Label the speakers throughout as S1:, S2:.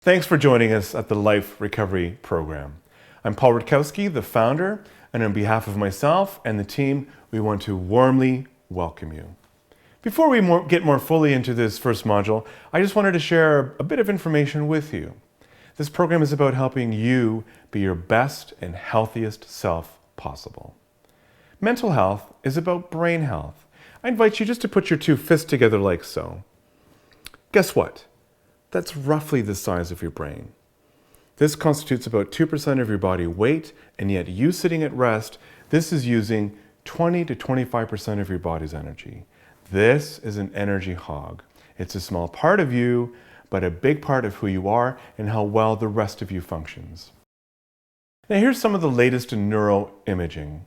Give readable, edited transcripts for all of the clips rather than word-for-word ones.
S1: Thanks for joining us at the Life Recovery Program. I'm Paul Rutkowski, the founder, and on behalf of myself and the team, we want to warmly welcome you. Before we get more fully into this first module, I just wanted to share a bit of information with you. This program is about helping you be your best and healthiest self possible. Mental health is about brain health. I invite you just to put your two fists together like so. Guess what? That's roughly the size of your brain. This constitutes about 2% of your body weight, and yet you sitting at rest, this is using 20 to 25% of your body's energy. This is an energy hog. It's a small part of you, but a big part of who you are and how well the rest of you functions. Now here's some of the latest in neuroimaging.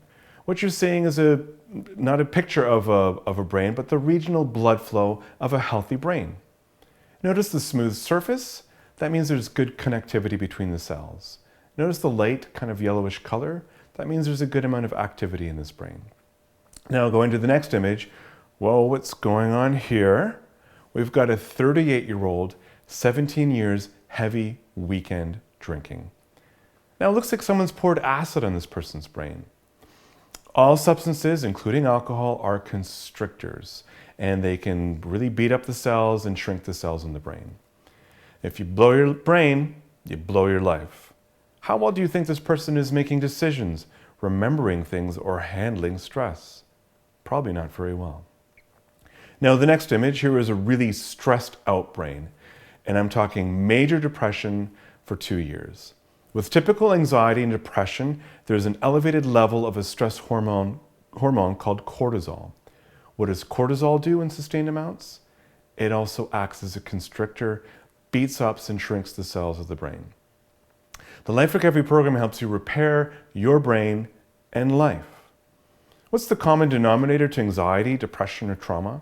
S1: What you're seeing is not a picture of a brain, but the regional blood flow of a healthy brain. Notice the smooth surface. That means there's good connectivity between the cells. Notice the light, kind of yellowish color. That means there's a good amount of activity in this brain. Now going to the next image. Well, what's going on here? We've got a 38-year-old, 17 years, heavy weekend drinking. Now it looks like someone's poured acid on this person's brain. All substances, including alcohol, are constrictors, and they can really beat up the cells and shrink the cells in the brain. If you blow your brain, you blow your life. How well do you think this person is making decisions, remembering things, or handling stress? Probably not very well. Now the next image here is a really stressed out brain, and I'm talking major depression for 2 years. With typical anxiety and depression, there's an elevated level of a stress hormone called cortisol. What does cortisol do in sustained amounts? It also acts as a constrictor, beats up and shrinks the cells of the brain. The Life Recovery Program helps you repair your brain and life. What's the common denominator to anxiety, depression, or trauma?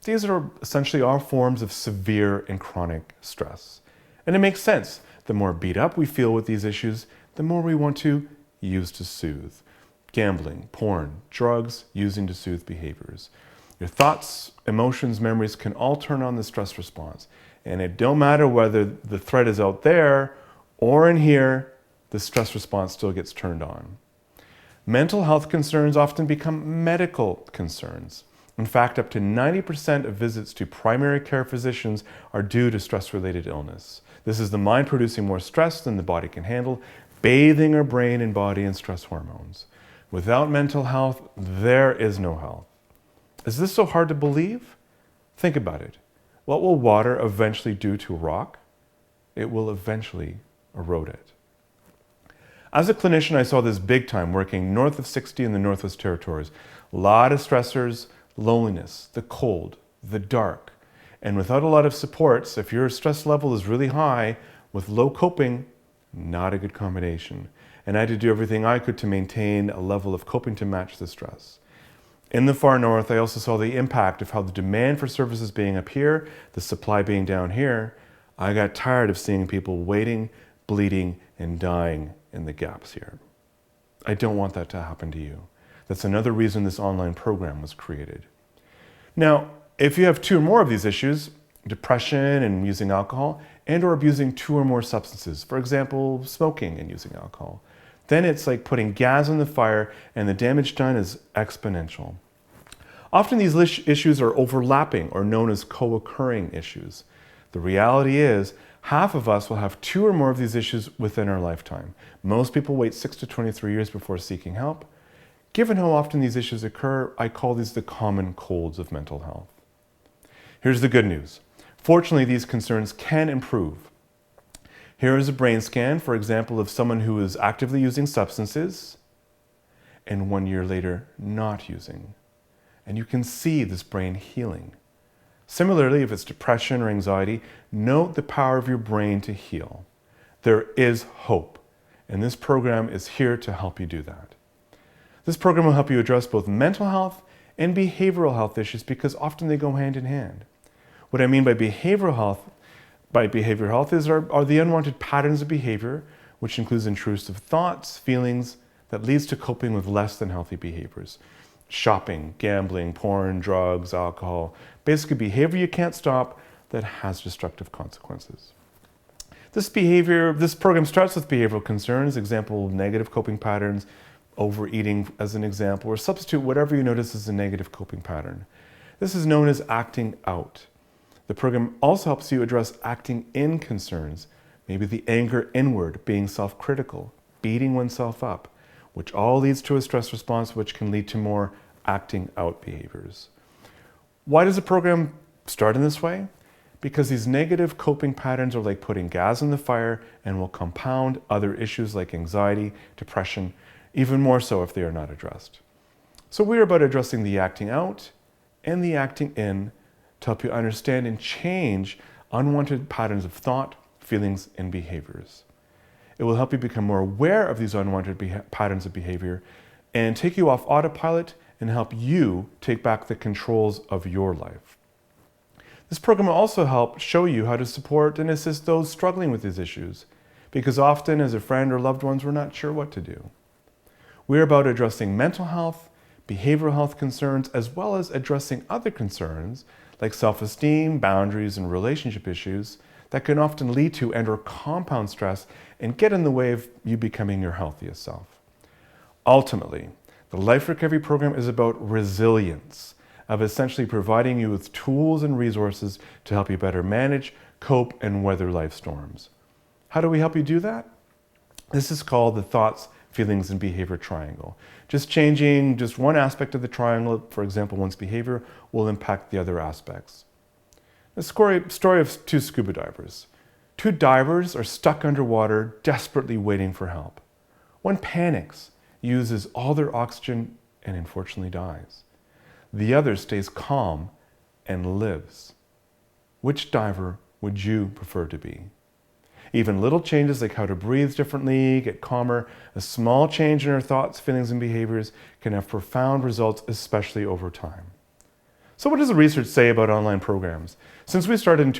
S1: These are essentially all forms of severe and chronic stress. And it makes sense. The more beat up we feel with these issues, the more we want to use to soothe. Gambling, porn, drugs, using to soothe behaviors. Your thoughts, emotions, memories can all turn on the stress response. And it don't matter whether the threat is out there or in here, the stress response still gets turned on. Mental health concerns often become medical concerns. In fact, up to 90% of visits to primary care physicians are due to stress-related illness. This is the mind producing more stress than the body can handle, bathing our brain and body in stress hormones. Without mental health, there is no health. Is this so hard to believe? Think about it. What will water eventually do to a rock? It will eventually erode it. As a clinician, I saw this big time working north of 60 in the Northwest Territories. A lot of stressors, loneliness, the cold, the dark. And without a lot of supports, if your stress level is really high, with low coping, not a good combination. And I had to do everything I could to maintain a level of coping to match the stress. In the far north, I also saw the impact of how the demand for services being up here, the supply being down here. I got tired of seeing people waiting, bleeding, and dying in the gaps here. I don't want that to happen to you. That's another reason this online program was created. Now, if you have 2 or more of these issues, depression and using alcohol, and or abusing 2 or more substances, for example, smoking and using alcohol, then it's like putting gas on the fire and the damage done is exponential. Often these issues are overlapping or known as co-occurring issues. The reality is, half of us will have 2 or more of these issues within our lifetime. Most people wait 6 to 23 years before seeking help. Given how often these issues occur, I call these the common colds of mental health. Here's the good news. Fortunately, these concerns can improve. Here is a brain scan, for example, of someone who is actively using substances and 1 year later not using. And you can see this brain healing. Similarly, if it's depression or anxiety, note the power of your brain to heal. There is hope, and this program is here to help you do that. This program will help you address both mental health and behavioral health issues because often they go hand in hand. What I mean by behavioral health are the unwanted patterns of behavior, which includes intrusive thoughts, feelings that leads to coping with less than healthy behaviors. Shopping, gambling, porn, drugs, alcohol, basically behavior you can't stop that has destructive consequences. This program starts with behavioral concerns, example, negative coping patterns, overeating as an example, or substitute whatever you notice as a negative coping pattern. This is known as acting out. The program also helps you address acting in concerns, maybe the anger inward, being self-critical, beating oneself up, which all leads to a stress response, which can lead to more acting out behaviors. Why does the program start in this way? Because these negative coping patterns are like putting gas in the fire and will compound other issues like anxiety, depression, even more so if they are not addressed. So we're about addressing the acting out and the acting in to help you understand and change unwanted patterns of thought, feelings, and behaviors. It will help you become more aware of these unwanted patterns of behavior and take you off autopilot and help you take back the controls of your life. This program will also help show you how to support and assist those struggling with these issues, because often as a friend or loved ones, we're not sure what to do. We're about addressing mental health, behavioral health concerns, as well as addressing other concerns like self-esteem, boundaries, and relationship issues that can often lead to and/or compound stress and get in the way of you becoming your healthiest self. Ultimately, the Life Recovery Program is about resilience, of essentially providing you with tools and resources to help you better manage, cope, and weather life storms. How do we help you do that? This is called the thoughts, feelings, and behavior triangle. Just changing just one aspect of the triangle, for example, one's behavior, will impact the other aspects. The story of two scuba divers. Two divers are stuck underwater, desperately waiting for help. One panics, uses all their oxygen, and unfortunately dies. The other stays calm and lives. Which diver would you prefer to be? Even little changes like how to breathe differently, get calmer, a small change in our thoughts, feelings, and behaviors can have profound results, especially over time. So what does the research say about online programs? Since we started in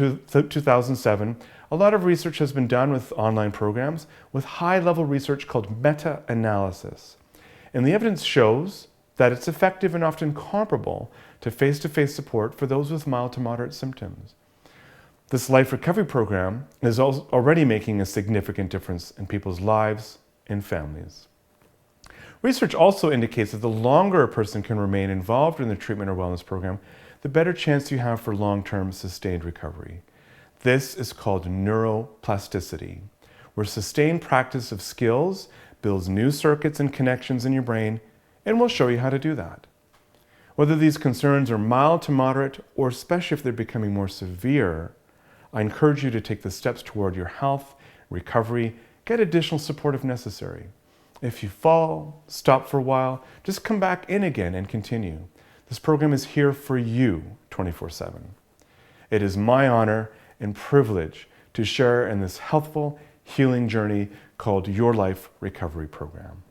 S1: 2007, a lot of research has been done with online programs with high-level research called meta-analysis. And the evidence shows that it's effective and often comparable to face-to-face support for those with mild to moderate symptoms. This Life Recovery Program is already making a significant difference in people's lives and families. Research also indicates that the longer a person can remain involved in the treatment or wellness program, the better chance you have for long-term sustained recovery. This is called neuroplasticity, where sustained practice of skills builds new circuits and connections in your brain, and we'll show you how to do that. Whether these concerns are mild to moderate, or especially if they're becoming more severe, I encourage you to take the steps toward your health, recovery, get additional support if necessary. If you fall, stop for a while, just come back in again and continue. This program is here for you 24/7. It is my honor and privilege to share in this healthful, healing journey called Your Life Recovery Program.